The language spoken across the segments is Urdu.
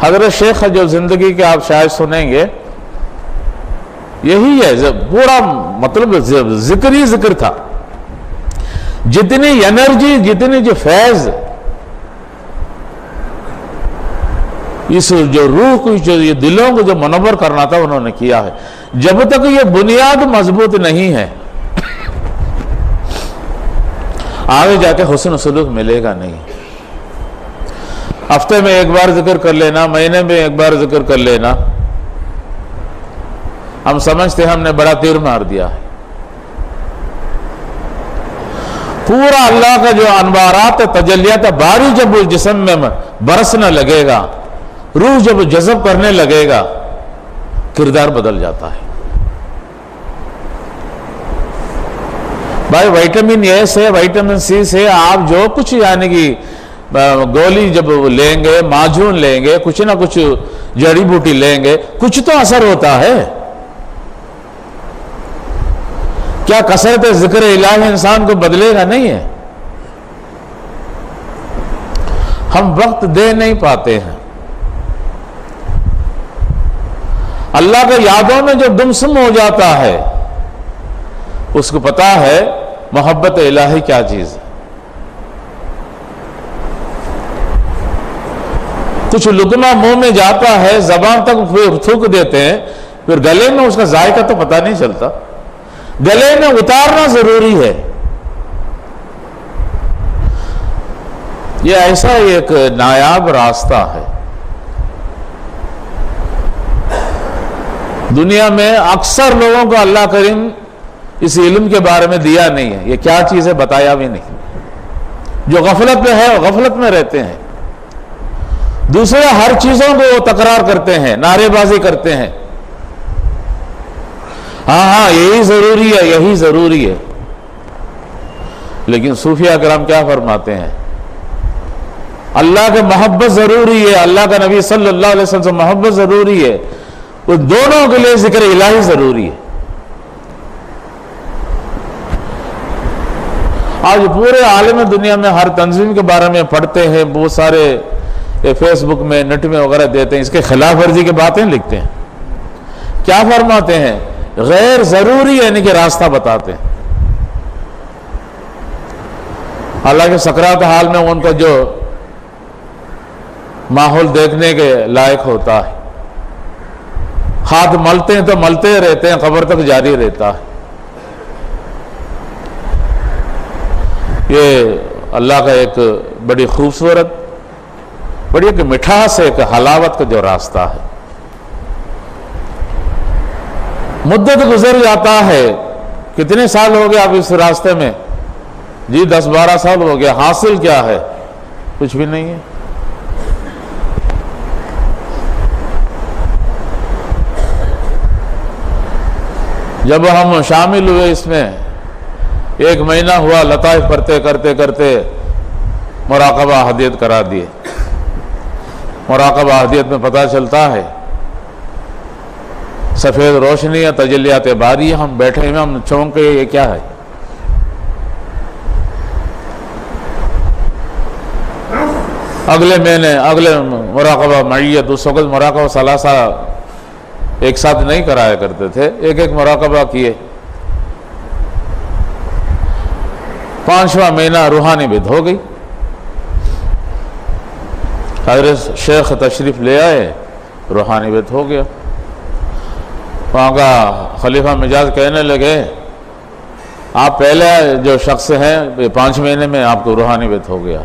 حضرت شیخ جو زندگی کے آپ شاید سنیں گے، یہی ہے پورا مطلب ذکر ہی ذکر تھا. جتنی انرجی، جتنی جو فیض اس جو روح کو، جو یہ دلوں کو جو منور کرنا تھا انہوں نے کیا ہے. جب تک یہ بنیاد مضبوط نہیں ہے آگے جا کے حسن سلوک ملے گا نہیں. ہفتے میں ایک بار ذکر کر لینا، مہینے میں ایک بار ذکر کر لینا، ہم سمجھتے ہم نے بڑا تیر مار دیا ہے. پورا اللہ کا جو انوارات تجلیات باری جب جسم میں برسنے لگے گا، روح جب جذب کرنے لگے گا، کردار بدل جاتا ہے. بھائی وائٹامن اے سے، وائٹامن سی سے آپ جو کچھ یعنی کہ گولی جب لیں گے، معجون لیں گے، کچھ نہ کچھ جڑی بوٹی لیں گے، کچھ تو اثر ہوتا ہے. کیا کثرت ذکر الہی انسان کو بدلے گا؟ نہیں ہے. ہم وقت دے نہیں پاتے ہیں. اللہ کے یادوں میں جو گمسم ہو جاتا ہے اس کو پتا ہے محبت الہی کیا چیز ہے. کچھ لقمہ منہ میں جاتا ہے، زبان تک تھوک دیتے ہیں، پھر گلے میں اس کا ذائقہ تو پتہ نہیں چلتا. گلے میں اتارنا ضروری ہے. یہ ایسا ایک نایاب راستہ ہے. دنیا میں اکثر لوگوں کو اللہ کریم اس علم کے بارے میں دیا نہیں ہے. یہ کیا چیز ہے بتایا بھی نہیں. جو غفلت میں ہے غفلت میں رہتے ہیں. دوسرے ہر چیزوں کو وہ تکرار کرتے ہیں، نعرے بازی کرتے ہیں، ہاں یہی ضروری ہے، یہی ضروری ہے. لیکن صوفیہ کرام کیا فرماتے ہیں؟ اللہ کے محبت ضروری ہے، اللہ کا نبی صلی اللہ علیہ وسلم سے محبت ضروری ہے. وہ دونوں کے لیے ذکر الہی ضروری ہے. آج پورے عالم دنیا میں ہر تنظیم کے بارے میں پڑھتے ہیں، بہت سارے فیس بک میں، نیٹ میں وغیرہ دیتے ہیں، اس کے خلاف ورزی کی باتیں لکھتے ہیں. کیا فرماتے ہیں؟ غیر ضروری یعنی کہ راستہ بتاتے ہیں. حالانکہ سکرات حال میں ان کا جو ماحول دیکھنے کے لائق ہوتا ہے. ہاتھ ملتے ہیں تو ملتے رہتے ہیں، قبر تک جاری رہتا ہے. یہ اللہ کا ایک بڑی خوبصورت، بڑی ایک مٹھاس، ایک حلاوت کا جو راستہ ہے. مدت گزر جاتا ہے. کتنے سال ہو گئے آپ اس راستے میں؟ جی 10-12 سال ہو گیا. حاصل کیا ہے؟ کچھ بھی نہیں ہے. جب ہم شامل ہوئے اس میں 1 مہینہ ہوا، لطائف کرتے کرتے کرتے مراقبہ احدیت کرا دیے. مراقبہ احدیت میں پتہ چلتا ہے سفید روشنی ہے، تجلیات باری. ہم بیٹھے ہیں، ہم چونکے یہ کیا ہے؟ اگلے مہینے اگلے مراقبہ معیت. اس وقت مراقبہ ثلاثہ ایک ساتھ نہیں کرایا کرتے تھے، ایک ایک مراقبہ کیے. 5واں مہینہ روحانی بدھ ہو گئی. حضرت شیخ تشریف لے آئے، روحانی بدھ ہو گیا. وہاں کا خلیفہ مجاز کہنے لگے آپ پہلے جو شخص ہیں 5 مہینے میں آپ کو روحانی بدھ ہو گیا.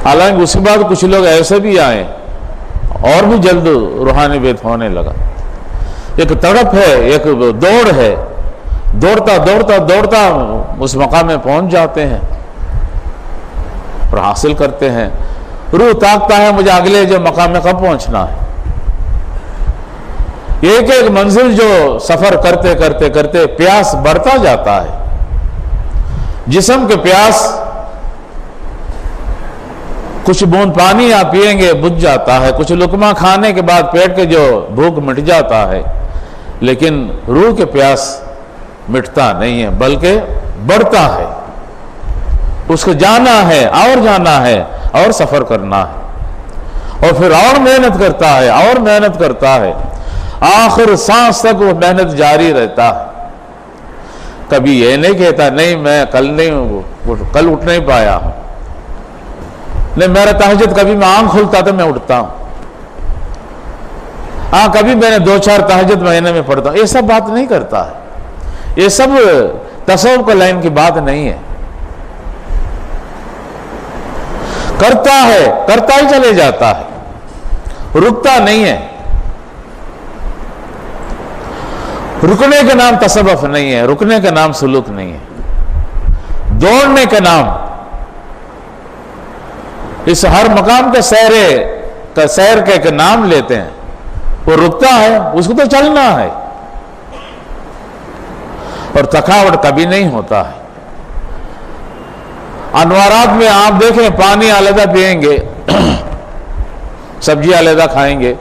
حالانکہ اس کے بعد کچھ لوگ ایسے بھی آئے اور بھی جلد روحانی بیت ہونے لگا. ایک تڑپ ہے، ایک دوڑ ہے. دوڑتا دوڑتا دوڑتا اس مقام میں پہنچ جاتے ہیں اور حاصل کرتے ہیں. روح تاکتا ہے مجھے اگلے جو مقام میں کب پہنچنا ہے. ایک ایک منزل جو سفر کرتے کرتے کرتے پیاس بڑھتا جاتا ہے. جسم کے پیاس، کچھ بوند پانی آپ پئیں گے بجھ جاتا ہے، کچھ لقمہ کھانے کے بعد پیٹ کے جو بھوک مٹ جاتا ہے. لیکن روح کے پیاس مٹتا نہیں ہے بلکہ بڑھتا ہے. اس کو جانا ہے اور جانا ہے اور سفر کرنا ہے. اور پھر اور محنت کرتا ہے اور محنت کرتا ہے، آخر سانس تک وہ محنت جاری رہتا ہے. کبھی یہ نہیں کہتا نہیں میں کل اٹھ نہیں پایا ہوں، نہیں میرا تہجد کبھی میں آنکھ کھلتا تھا میں اٹھتا ہوں، ہاں کبھی میں نے 2-4 تہجد مہینے میں پڑھتا ہوں. یہ سب بات نہیں کرتا ہے. یہ سب تصوف کا لائن کی بات نہیں ہے. کرتا ہے، کرتا ہی چلے جاتا ہے، رکتا نہیں ہے. رکنے کا نام تصوف نہیں ہے، رکنے کا نام سلوک نہیں ہے. دوڑنے کا نام اس ہر مقام کے سیر کا ایک نام لیتے ہیں. وہ رکتا ہے، اس کو تو چلنا ہے، اور تھکاوٹ کبھی نہیں ہوتا ہے. انوارات میں آپ دیکھیں پانی علیحدہ پئیں گے، سبزی علیحدہ کھائیں گے،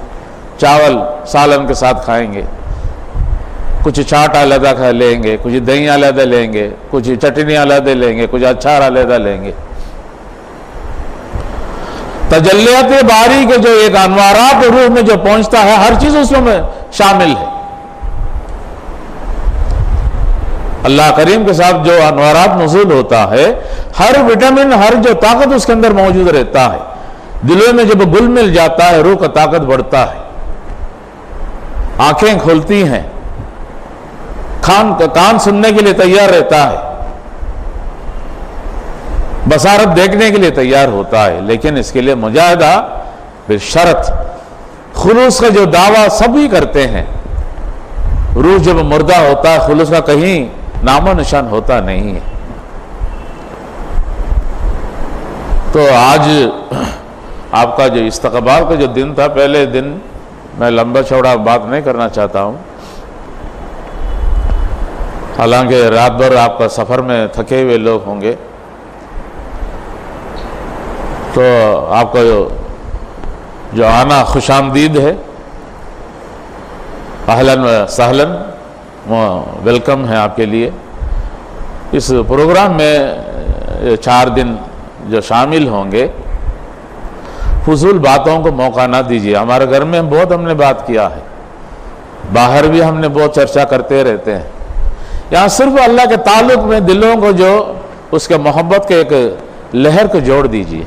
چاول سالن کے ساتھ کھائیں گے، کچھ چاٹ علیحدہ کھا لیں گے، کچھ دہی علیحدہ لیں گے، کچھ چٹنی علیحدہ لیں گے، کچھ اچار علیحدہ لیں گے. تجلیات باری کے جو ایک انوارات روح میں جو پہنچتا ہے، ہر چیز اس میں شامل ہے. اللہ کریم کے ساتھ جو انوارات نزول ہوتا ہے، ہر وٹامن، ہر جو طاقت اس کے اندر موجود رہتا ہے. دلوں میں جب گل مل جاتا ہے، روح کا طاقت بڑھتا ہے، آنکھیں کھلتی ہیں، کان سننے کے لیے تیار رہتا ہے، بصارت دیکھنے کے لیے تیار ہوتا ہے. لیکن اس کے لیے مجاہدہ بشرط. خلوص کا جو دعویٰ سبھی کرتے ہیں، روح جب مردہ ہوتا ہے خلوص کا کہیں نام و نشان ہوتا نہیں ہے. تو آج آپ کا جو استقبال کا جو دن تھا، پہلے دن میں لمبا چوڑا بات نہیں کرنا چاہتا ہوں، حالانکہ رات بھر آپ کا سفر میں تھکے ہوئے لوگ ہوں گے، تو آپ کا جو آنا خوش آمدید ہے. اہلاً و سہلاً، ویلکم ہے آپ کے لیے. اس پروگرام میں 4 دن جو شامل ہوں گے، فضول باتوں کو موقع نہ دیجیے. ہمارے گھر میں ہم نے بات کیا ہے، باہر بھی ہم نے بہت چرچا کرتے رہتے ہیں. یہاں صرف اللہ کے تعلق میں دلوں کو جو اس کے محبت کے ایک لہر کو جوڑ دیجیے.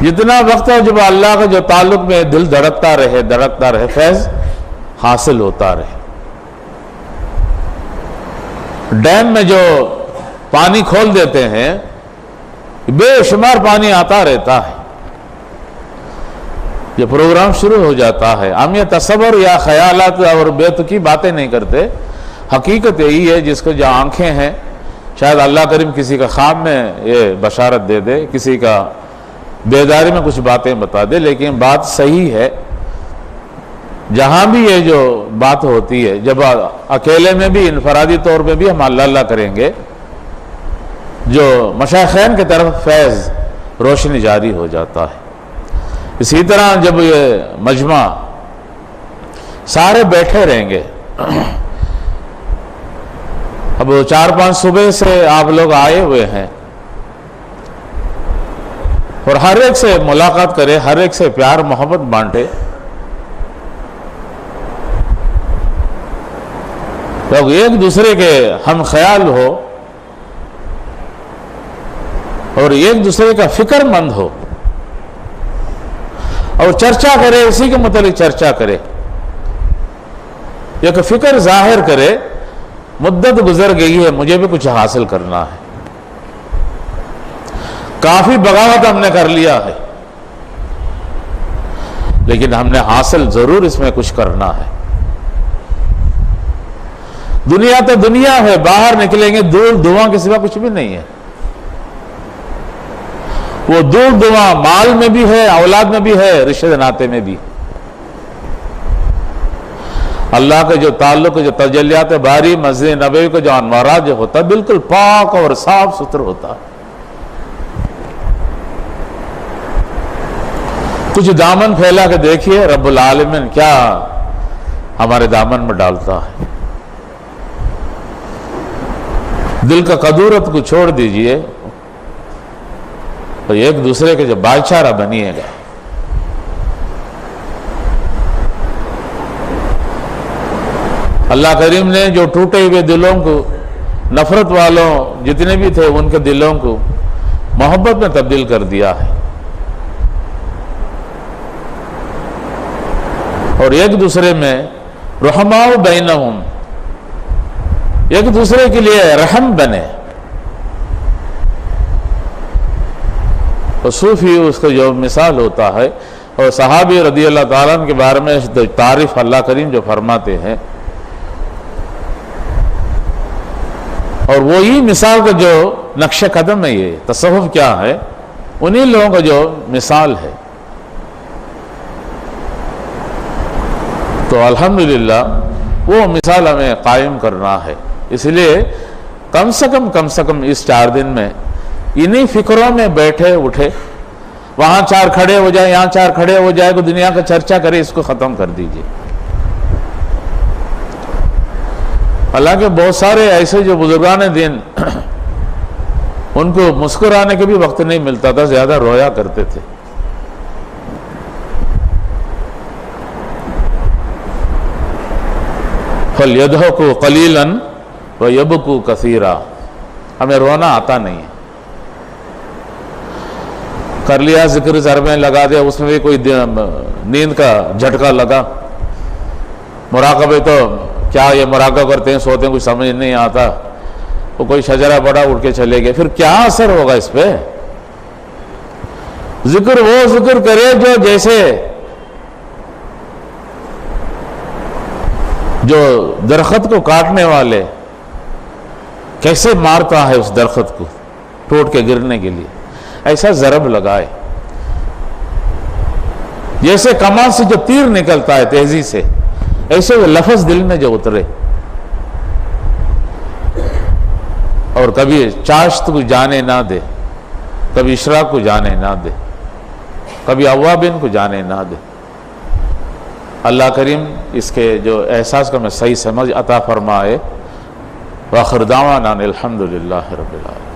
جتنا وقت ہے جب اللہ کا جو تعلق میں دل دھڑکتا رہے، فیض حاصل ہوتا رہے. ڈیم میں جو پانی کھول دیتے ہیں، بے شمار پانی آتا رہتا ہے. یہ پروگرام شروع ہو جاتا ہے، ہم یہ تصور یا خیالات اور بیتکی باتیں نہیں کرتے. حقیقت یہی ہے، جس کو جو آنکھیں ہیں، شاید اللہ کریم کسی کا خواب میں یہ بشارت دے دے، کسی کا بیداری میں کچھ باتیں بتا دے. لیکن بات صحیح ہے. جہاں بھی یہ جو بات ہوتی ہے، جب اکیلے میں بھی انفرادی طور پہ بھی ہم اللہ کریں گے، جو مشائخین کی طرف فیض روشنی جاری ہو جاتا ہے. اسی طرح جب یہ مجمع سارے بیٹھے رہیں گے، اب 4-5 صبح سے آپ لوگ آئے ہوئے ہیں، اور ہر ایک سے ملاقات کرے، ہر ایک سے پیار محبت بانٹے. لوگ ایک دوسرے کے ہم خیال ہو اور ایک دوسرے کا فکر مند ہو، اور چرچا کرے، اسی کے متعلق چرچا کرے، ایک فکر ظاہر کرے. مدت گزر گئی ہے، مجھے بھی کچھ حاصل کرنا ہے. کافی بغاوت ہم نے کر لیا ہے، لیکن ہم نے حاصل ضرور اس میں کچھ کرنا ہے. دنیا تو دنیا ہے، باہر نکلیں گے دور دعا کے سوا کچھ بھی نہیں ہے. وہ دور دعا مال میں بھی ہے، اولاد میں بھی ہے، رشتے ناطے میں بھی. اللہ کا جو تعلق، جو تجلیات باری، مسجد نبوی کا جو انوارات جو ہوتا ہے، بالکل پاک اور صاف ستھرا ہوتا ہے. کچھ دامن پھیلا کے دیکھیے، رب العالمین کیا ہمارے دامن میں ڈالتا ہے. دل کا کدورت کو چھوڑ دیجئے، تو ایک دوسرے کے جو بھائی چارہ بنیے گا. اللہ کریم نے جو ٹوٹے ہوئے دلوں کو، نفرت والوں جتنے بھی تھے ان کے دلوں کو محبت میں تبدیل کر دیا ہے، اور ایک دوسرے میں رحماء بینہم، ایک دوسرے کے لیے رحم بنے. اور صوفی اس کا جو مثال ہوتا ہے، اور صحابی رضی اللہ تعالیٰ عنہ کے بارے میں تعریف اللہ کریم جو فرماتے ہیں، اور وہی مثال کا جو نقش قدم ہے، یہ تصوف کیا ہے، انہی لوگوں کا جو مثال ہے. تو الحمدللہ وہ مثال ہمیں قائم کرنا ہے. اس لیے کم سے کم اس 4 دن میں انہی فکروں میں بیٹھے اٹھے، وہاں 4 کھڑے ہو جائے، یہاں 4 کھڑے ہو جائے، کوئی دنیا کا چرچا کرے، اس کو ختم کر دیجئے. حالانکہ بہت سارے ایسے جو بزرگان دین ان کو مسکرانے کے بھی وقت نہیں ملتا تھا، زیادہ رویا کرتے تھے. فَلْيَضْحَكُوا قَلِيلًا وَيَبْكُوا كَثِيرًا. ہمیں رونا آتا نہیں ہے. کر لیا ذکر سر میں لگا دیا، اس میں بھی کوئی نیند کا جھٹکا لگا. مراقبے تو کیا یہ مراقبہ کرتے ہیں، سوتے ہیں، کچھ سمجھ نہیں آتا. وہ کوئی شجرہ پڑا اٹھ کے چلے گئے، پھر کیا اثر ہوگا اس پہ؟ ذکر وہ ذکر کرے جو جیسے جو درخت کو کاٹنے والے کیسے مارتا ہے اس درخت کو ٹوٹ کے گرنے کے لیے، ایسا ضرب لگائے. جیسے کمان سے جو تیر نکلتا ہے تیزی سے، ایسے وہ لفظ دل میں جو اترے. اور کبھی چاشت کو جانے نہ دے، کبھی اشراق کو جانے نہ دے، کبھی اوابین کو جانے نہ دے. اللہ کریم اس کے جو احساس کا میں صحیح سمجھ عطا فرمائے. وآخر دعوانا ان الحمدللہ رب العالمین.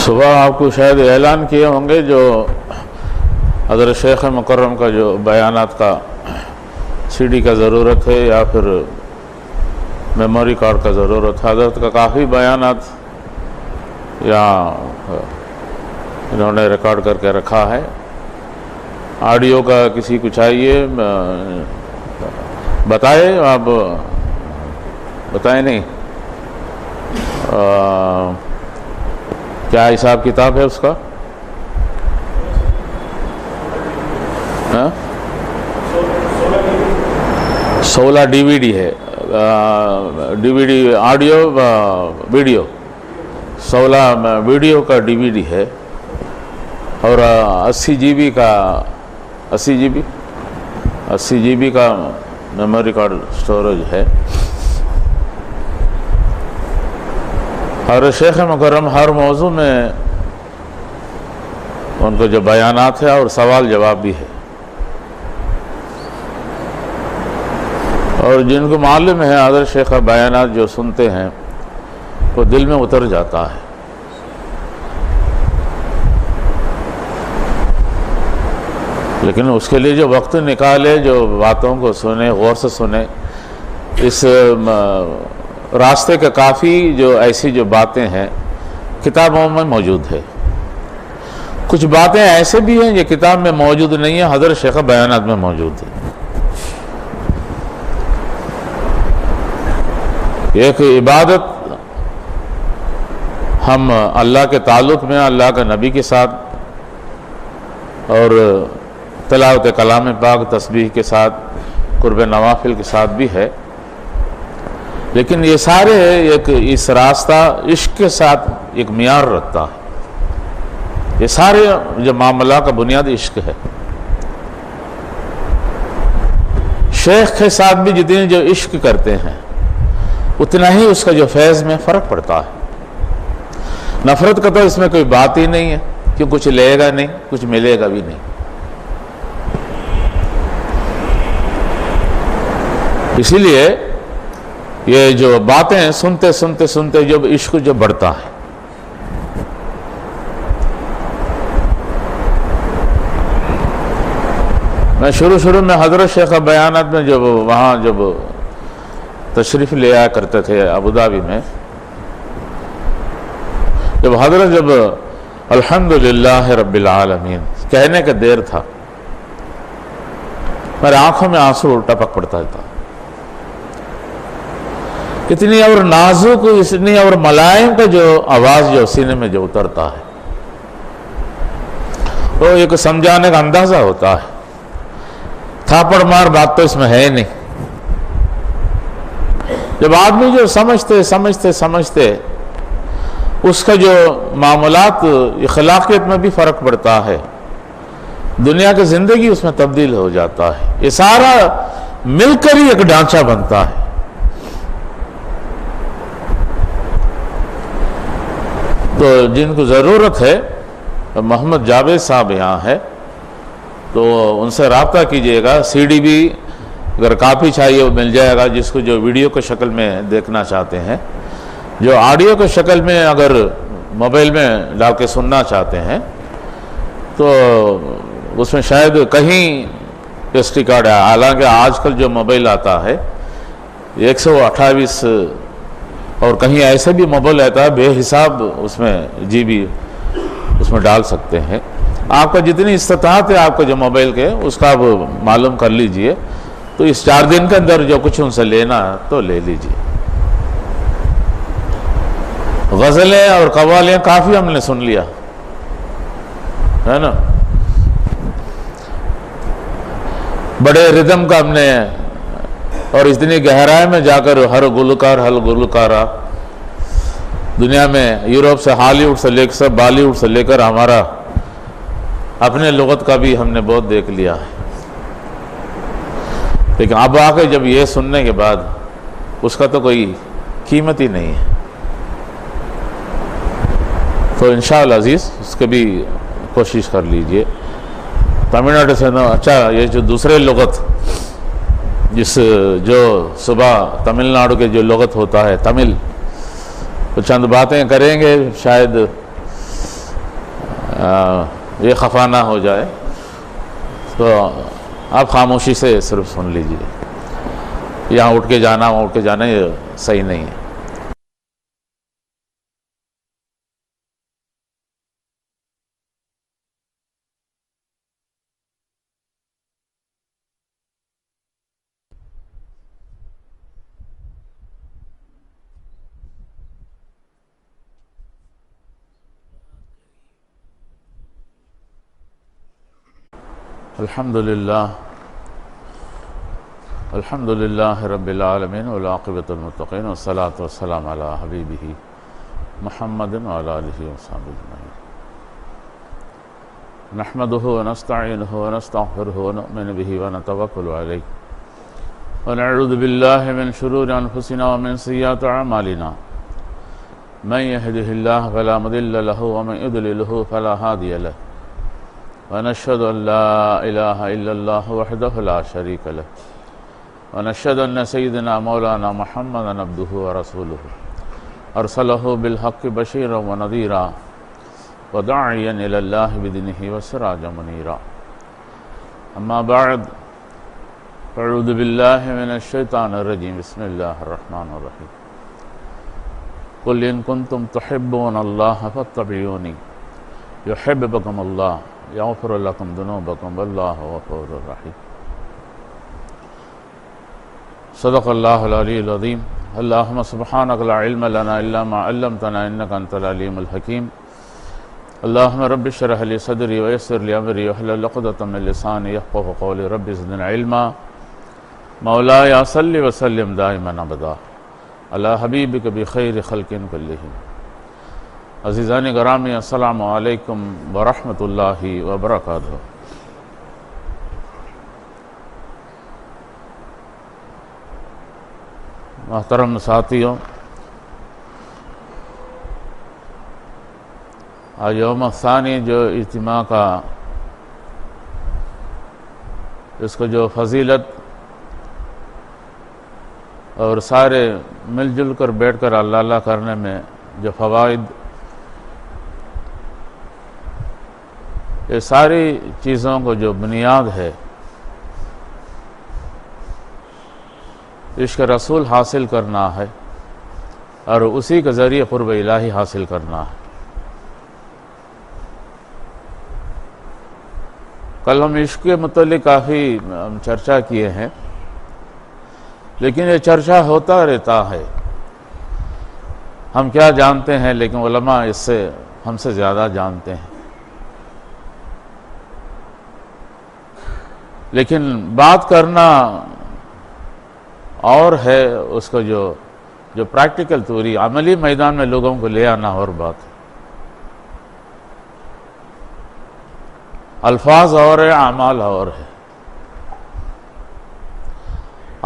صبح آپ کو شاید اعلان کیے ہوں گے جو حضرت شیخ مکرم کا جو بیانات کا سی ڈی کا ضرورت ہے یا پھر میموری کارڈ کا ضرورت ہے. حضرت کا کافی بیانات یہاں انہوں نے ریکارڈ کر کے رکھا ہے. آڈیو کا کسی کو چاہیے بتائے، آپ بتائیں نہیں کیا حساب کتاب ہے اس کا؟ 16 DVD ہے، DVD آڈیو ویڈیو، 16 ویڈیو کا DVD ہے، اور 80 GB کا 80 GB کا میموری کارڈ سٹوریج ہے۔ اور شیخ مکرم ہر موضوع میں ان کو جو بیانات ہے اور سوال جواب بھی ہے، اور جن کو معلوم ہے حضرت شیخ کا بیانات جو سنتے ہیں وہ دل میں اتر جاتا ہے۔ لیکن اس کے لیے جو وقت نکالے، جو باتوں کو سنے، غور سے سنے، اس راستے کا کافی جو ایسی جو باتیں ہیں کتابوں میں موجود ہے۔ کچھ باتیں ایسے بھی ہیں یہ کتاب میں موجود نہیں ہیں، حضرت شیخ بیانات میں موجود ہے۔ ایک عبادت ہم اللہ کے تعلق میں اللہ کے نبی کے ساتھ اور تلاوت کلام پاک تسبیح کے ساتھ، قرب نوافل کے ساتھ بھی ہے، لیکن یہ سارے ایک اس راستہ عشق کے ساتھ ایک معیار رکھتا ہے۔ یہ سارے جو معاملہ کا بنیاد عشق ہے۔ شیخ کے ساتھ بھی جتنے جو عشق کرتے ہیں اتنا ہی اس کا جو فیض میں فرق پڑتا ہے۔ نفرت کا تو اس میں کوئی بات ہی نہیں ہے، کیوں کچھ لے گا نہیں، کچھ ملے گا بھی نہیں۔ اسی لیے یہ جو باتیں سنتے سنتے سنتے جب عشق جو بڑھتا ہے، میں شروع میں حضرت شیخ بیانات میں جب وہاں جب تشریف لے آیا کرتے تھے ابوظہبی میں، جب حضرت جب الحمدللہ رب العالمین کہنے کا دیر تھا، میرے آنکھوں میں آنسو ٹپک پڑتا تھا۔ اتنی اور نازک، اتنی اور ملائم کا جو آواز جو سینے میں جو اترتا ہے، وہ ایک سمجھانے کا اندازہ ہوتا ہے۔ تھاپڑ مار بات تو اس میں ہے نہیں۔ جب آدمی جو سمجھتے اس کا جو معاملات اخلاقیت میں بھی فرق پڑتا ہے، دنیا کی زندگی اس میں تبدیل ہو جاتا ہے۔ یہ سارا مل کر ہی ایک ڈھانچہ بنتا ہے۔ تو جن کو ضرورت ہے، محمد جاوید صاحب یہاں ہے، تو ان سے رابطہ کیجئے گا۔ CD بھی اگر کاپی چاہیے وہ مل جائے گا، جس کو جو ویڈیو کے شکل میں دیکھنا چاہتے ہیں۔ جو آڈیو کے شکل میں اگر موبائل میں ڈال کے سننا چاہتے ہیں تو اس میں شاید کہیں SD کارڈ ہے، حالانکہ آج کل جو موبائل آتا ہے 128 اور کہیں ایسے بھی موبائل آتا ہے بے حساب اس میں GB اس میں ڈال سکتے ہیں۔ آپ کا جتنی استطاعت ہے آپ کا جو موبائل کے، اس کا آپ معلوم کر لیجئے، تو اس 4 دن کے اندر جو کچھ ان سے لینا تو لے لیجئے۔ غزلیں اور قوالیاں کافی ہم نے سن لیا ہے نا، بڑے ردم کا ہم نے، اور اتنی گہرائی میں جا کر ہر گلوکارہ دنیا میں، یورپ سے، ہالی ووڈ سے لے کر، بالی ووڈ سے لے کر ہمارا اپنے لغت کا بھی ہم نے بہت دیکھ لیا ہے۔ لیکن اب آ کے جب یہ سننے کے بعد اس کا تو کوئی قیمت ہی نہیں ہے۔ تو انشاءاللہ عزیز اس کے بھی کوشش کر لیجئے۔ تمل ناڈو سے اچھا، یہ جو دوسرے لغت، جو صبح تمل ناڈو کے جو لغت ہوتا ہے تمل، تو چند باتیں کریں گے، شاید یہ خفا نہ ہو جائے، تو آپ خاموشی سے صرف سن لیجئے۔ یہاں اٹھ کے جانا وہاں اٹھ کے جانا یہ صحیح نہیں ہے۔ الحمد للہ رب العالمین والعاقبۃ للمتقین والصلاة والسلام علی حبیبہ محمد وعلی آلہ وصحبہ اجمعین نحمدہ ونستعینہ ونستغفرہ ونؤمن بہ ونتوکل علیہ ونعوذ باللہ من شرور انفسنا ومن سیئات اعمالنا من یہدہ اللہ فلا مضل لہ ومن یضللہ فلا ہادی لہ ونشهد أن لا إله إلا الله وحده لا شريك له ونشهد أن سيدنا مولانا محمدا عبده ورسوله أرسله بالحق بشيرا ونذيرا وداعيا إلى الله بإذنه وسراجا منيرا أما بعد فأعوذ بالله من الشيطان الرجيم بسم الله الرحمن الرحيم قل إن كنتم تحبون الله فاتبعوني يحببكم الله یغفر لکم ذنوبکم واللہ غفور رحیم صدق اللہ العلی العظیم اللہم سبحانک لا علم لنا الا ما علمتنا انک انت العلیم الحکیم اللہم رب اشرح لی صدری ویسر لی امری واحلل عقدۃ من لسانی یفقہوا قولی رب زدنی علما مولاي صل وسلم دائما ابدا علی حبیبک بخیر خلق کلہم عزیزان گرامی السلام علیکم ورحمۃ اللہ وبرکاتہ۔ محترم ساتھیوں، آج یوم ثانی جو اجتماع کا اس کو جو فضیلت اور سارے مل جل کر بیٹھ کر اللہ کرنے میں جو فوائد، یہ ساری چیزوں کو جو بنیاد ہے عشق رسول حاصل کرنا ہے اور اسی کے ذریعے قرب الہی حاصل کرنا ہے۔ کل ہم عشق کے متعلق کافی چرچا کیے ہیں، لیکن یہ چرچا ہوتا رہتا ہے۔ ہم کیا جانتے ہیں، لیکن علماء اس سے ہم سے زیادہ جانتے ہیں۔ لیکن بات کرنا اور ہے، اس کو جو پریکٹیکل توری عملی میدان میں لوگوں کو لے آنا اور بات ہے۔ الفاظ اور ہے، اعمال اور ہے۔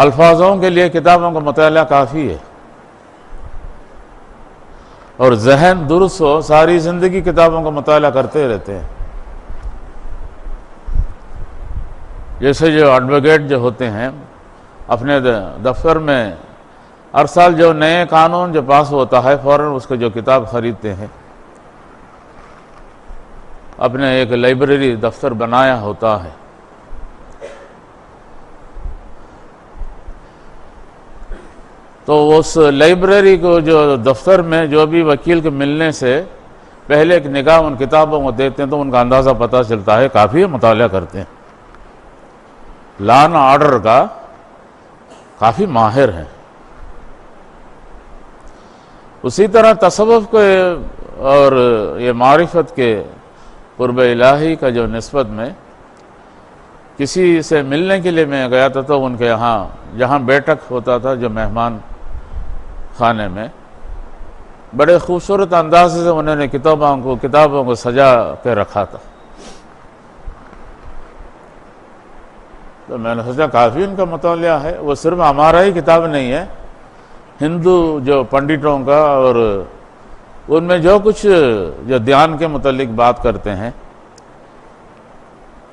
الفاظوں کے لیے کتابوں کا مطالعہ کافی ہے، اور ذہن درست ہو ساری زندگی کتابوں کا مطالعہ کرتے رہتے ہیں۔ جیسے جو ایڈوکیٹ جو ہوتے ہیں اپنے دفتر میں ہر سال جو نئے قانون جو پاس ہوتا ہے فوراً اس کو جو کتاب خریدتے ہیں، اپنے ایک لائبریری دفتر بنایا ہوتا ہے۔ تو اس لائبریری کو جو دفتر میں جو بھی وکیل کے ملنے سے پہلے ایک نگاہ ان کتابوں کو دیتے ہیں تو ان کا اندازہ پتہ چلتا ہے کافی مطالعہ کرتے ہیں، لا اینڈ آرڈر کا کافی ماہر ہیں۔ اسی طرح تصوف کے اور یہ معرفت کے قرب الہی کا جو نسبت میں کسی سے ملنے کے لیے میں گیا تھا، تو ان کے یہاں جہاں بیٹھک ہوتا تھا جو مہمان خانے میں، بڑے خوبصورت انداز سے انہوں نے کتابوں کو سجا کے رکھا تھا۔ تو میں نے سوچا کافی ان کا مطالعہ ہے، وہ صرف ہمارا ہی کتاب نہیں ہے، ہندو جو پنڈتوں کا، اور ان میں جو کچھ جو دھیان کے متعلق بات کرتے ہیں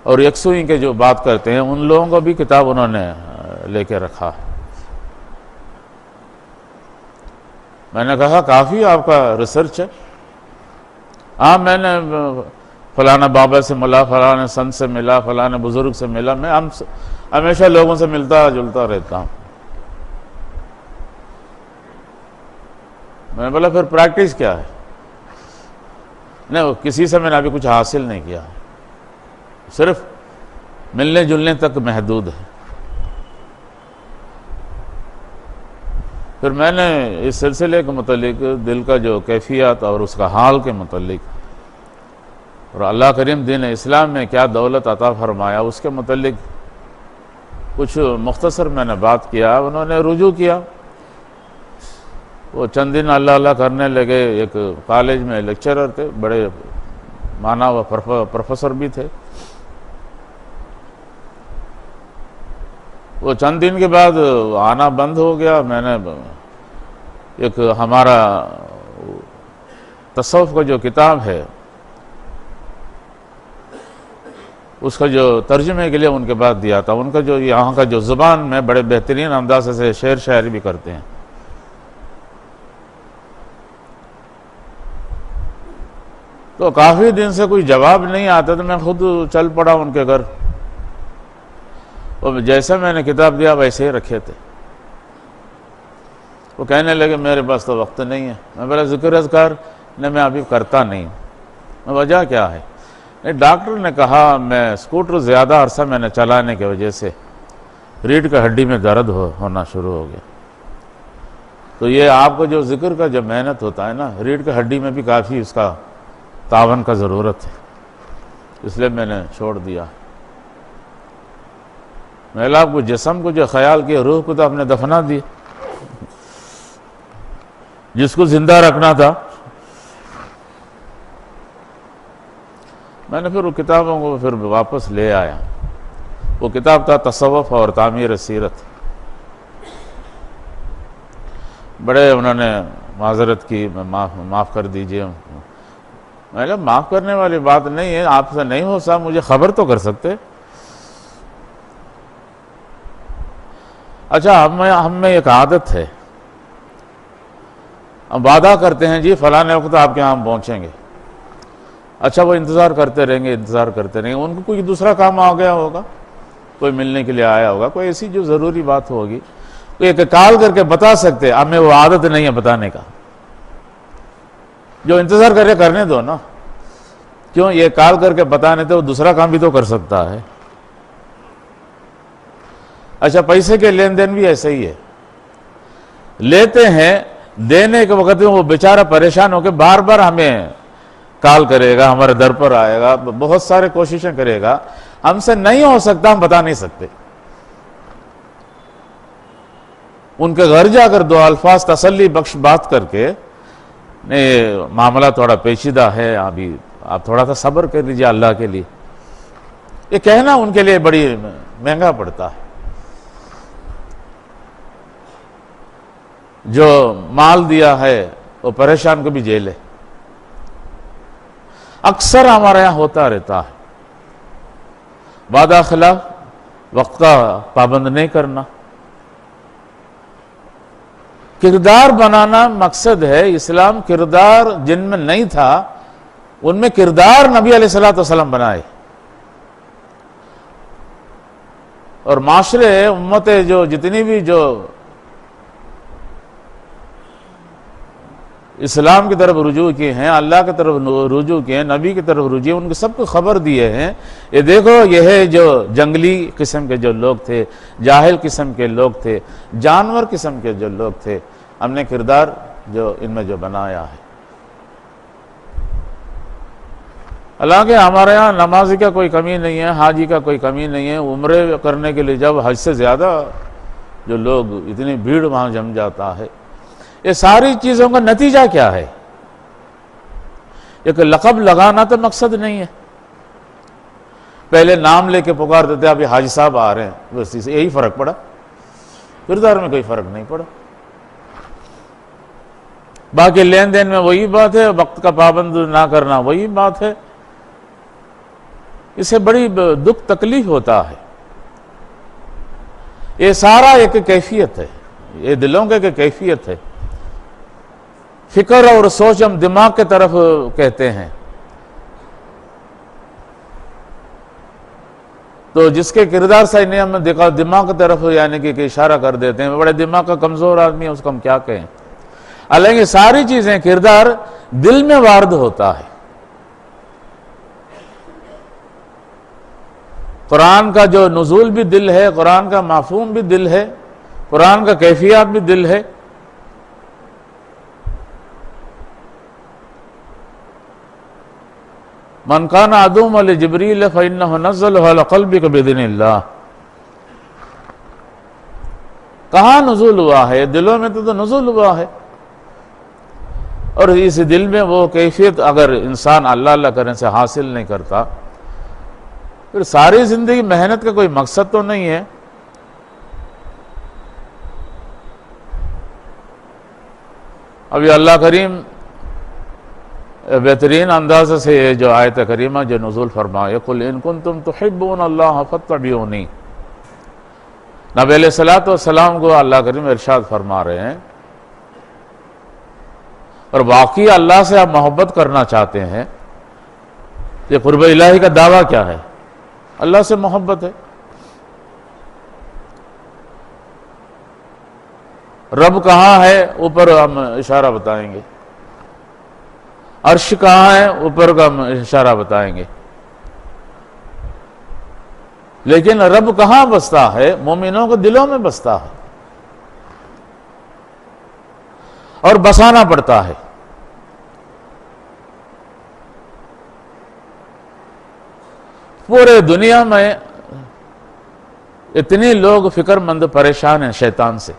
اور یکسوئی کے جو بات کرتے ہیں، ان لوگوں کو بھی کتاب انہوں نے لے کے رکھا ہے۔ میں نے کہا کافی آپ کا ریسرچ ہے۔ ہاں، میں نے فلانا بابا سے ملا، فلانا سنت سے ملا، فلانا بزرگ سے ملا، میں ہمیشہ لوگوں سے ملتا جلتا رہتا ہوں۔ میں نے بولا پھر پریکٹس کیا ہے؟ نہیں، کسی سے میں نے ابھی کچھ حاصل نہیں کیا، صرف ملنے جلنے تک محدود ہے۔ پھر میں نے اس سلسلے کے متعلق دل کا جو کیفیات اور اس کا حال کے متعلق اور اللہ کریم دین اسلام میں کیا دولت عطا فرمایا، اس کے متعلق کچھ مختصر میں نے بات کیا۔ انہوں نے رجوع کیا، وہ چند دن اللہ اللہ کرنے لگے۔ ایک کالج میں لیکچرر تھے، بڑے مانا و پروفیسر بھی تھے۔ وہ چند دن کے بعد آنا بند ہو گیا۔ میں نے ایک ہمارا تصوف کا جو کتاب ہے اس کا جو ترجمے کے لیے ان کے پاس دیا تھا۔ ان کا جو یہاں کا جو زبان میں بڑے بہترین انداز سے شعر شاعری بھی کرتے ہیں۔ تو کافی دن سے کوئی جواب نہیں آتا، تو میں خود چل پڑا ان کے گھر، اور جیسے میں نے کتاب دیا ویسے ہی رکھے تھے۔ وہ کہنے لگے میرے پاس تو وقت نہیں ہے۔ میں بولا ذکر اذکار نے میں ابھی کرتا نہیں۔ وجہ کیا ہے؟ ڈاکٹر نے کہا میں اسکوٹر زیادہ عرصہ میں نے چلانے کی وجہ سے ریڑھ کی ہڈی میں درد ہونا شروع ہو گیا۔ تو یہ آپ کو جو ذکر کا جو محنت ہوتا ہے نا، ریڑھ کی ہڈی میں بھی کافی اس کا تعاون کا ضرورت ہے، اس لیے میں نے چھوڑ دیا۔ میں آپ کو جسم کو جو خیال کیا، روح کو تو آپ نے دفنا دی، جس کو زندہ رکھنا تھا۔ میں نے پھر وہ کتابوں کو پھر واپس لے آیا۔ وہ کتاب تھا تصوف اور تعمیر سیرت۔ بڑے انہوں نے معذرت کی، معاف کر دیجئے۔ میں نے کہا معاف کرنے والی بات نہیں ہے، آپ سے نہیں ہو صاحب، مجھے خبر تو کر سکتے۔ اچھا ہم میں ایک عادت ہے، ہم وعدہ کرتے ہیں جی فلانے وقت آپ کے یہاں ہم پہنچیں گے۔ اچھا وہ انتظار کرتے رہیں گے، ان کو کوئی دوسرا کام آ گیا ہوگا، کوئی ملنے کے لیے آیا ہوگا، کوئی ایسی جو ضروری بات ہوگی، کوئی ایک کال کر کے بتا سکتے۔ ہمیں وہ عادت نہیں ہے بتانے کا، جو انتظار کرے کرنے دو نا، کیوں یہ کال کر کے بتانے تو وہ دوسرا کام بھی تو کر سکتا ہے۔ اچھا پیسے کے لین دین بھی ایسے ہی ہے، لیتے ہیں، دینے کے وقت میں وہ بیچارہ پریشان ہو کے بار بار ہمیں کال کرے گا، ہمارے در پر آئے گا، بہت سارے کوششیں کرے گا، ہم سے نہیں ہو سکتا، ہم بتا نہیں سکتے۔ ان کے گھر جا کر دو الفاظ تسلی بخش بات کر کے، نہیں معاملہ تھوڑا پیچیدہ ہے، ابھی آپ تھوڑا سا صبر کر لیجیے اللہ کے لیے، یہ کہنا ان کے لیے بڑی مہنگا پڑتا ہے۔ جو مال دیا ہے وہ پریشان کو بھی جیل ہے، اکثر ہمارے یہاں ہوتا رہتا ہے۔ وعدہ خلاف، وقت کا پابند نہیں کرنا، کردار بنانا مقصد ہے۔ اسلام کردار جن میں نہیں تھا، ان میں کردار نبی علیہ الصلوۃ والسلام بنائے، اور معاشرے امتیں جو جتنی بھی جو اسلام کی طرف رجوع کیے ہیں، اللہ کی طرف رجوع کیے ہیں، نبی کی طرف رجوع، ان کو سب کو خبر دیے ہیں، یہ دیکھو یہ ہے جو جنگلی قسم کے جو لوگ تھے، جاہل قسم کے لوگ تھے، جانور قسم کے جو لوگ تھے، ہم نے کردار جو ان میں جو بنایا ہے۔ حالانکہ ہمارے ہاں نمازی کا کوئی کمی نہیں ہے، حاجی کا کوئی کمی نہیں ہے۔ عمرے کرنے کے لیے جب حج سے زیادہ جو لوگ، اتنی بھیڑ وہاں جم جاتا ہے، یہ ساری چیزوں کا نتیجہ کیا ہے؟ ایک لقب لگانا تو مقصد نہیں ہے۔ پہلے نام لے کے پکار دیتے ابھی حاجی صاحب آ رہے ہیں، بس یہی فرق پڑا، کردار میں کوئی فرق نہیں پڑا۔ باقی لین دین میں وہی بات ہے، وقت کا پابند نہ کرنا وہی بات ہے۔ اسے بڑی دکھ تکلیف ہوتا ہے۔ یہ سارا ایک کیفیت ہے، یہ دلوں کے کیفیت ہے۔ فکر اور سوچ ہم دماغ کے طرف کہتے ہیں، تو جس کے کردار صحیح نہیں ہم دیکھا دماغ کی طرف یعنی کہ اشارہ کر دیتے ہیں، بڑے دماغ کا کمزور آدمی ہے، اس کو ہم کیا کہیں۔ حالانکہ ساری چیزیں کردار دل میں وارد ہوتا ہے۔ قرآن کا جو نزول بھی دل ہے، قرآن کا مفہوم بھی دل ہے، قرآن کا کیفیات بھی دل ہے۔ من کان عدوا لجبریل فإنہ نزلہ علی قلبک بإذن اللہ. کہاں نزول ہوا ہے؟ دلوں میں تو نزول ہوا ہے. اور اس دل میں وہ کیفیت اگر انسان اللہ اللہ کرنے سے حاصل نہیں کرتا، پھر ساری زندگی محنت کا کوئی مقصد تو نہیں ہے. ابھی اللہ کریم بہترین انداز سے یہ جو آیت کریمہ جو نزول فرمائے، قُلْ إِن كُنْتُمْ تُحِبُّونَ اللَّهَ فَاتَّبِعُونِي، نبی علیہ السلام کو اللہ کریم ارشاد فرما رہے ہیں. اور واقعی اللہ سے آپ محبت کرنا چاہتے ہیں، یہ قرب الہی کا دعویٰ کیا ہے؟ اللہ سے محبت ہے. رب کہاں ہے؟ اوپر ہم اشارہ بتائیں گے. عرش کہاں ہے؟ اوپر کا ہم اشارہ بتائیں گے. لیکن رب کہاں بستا ہے؟ مومنوں کے دلوں میں بستا ہے، اور بسانا پڑتا ہے. پورے دنیا میں اتنی لوگ فکر مند پریشان ہیں شیطان سے.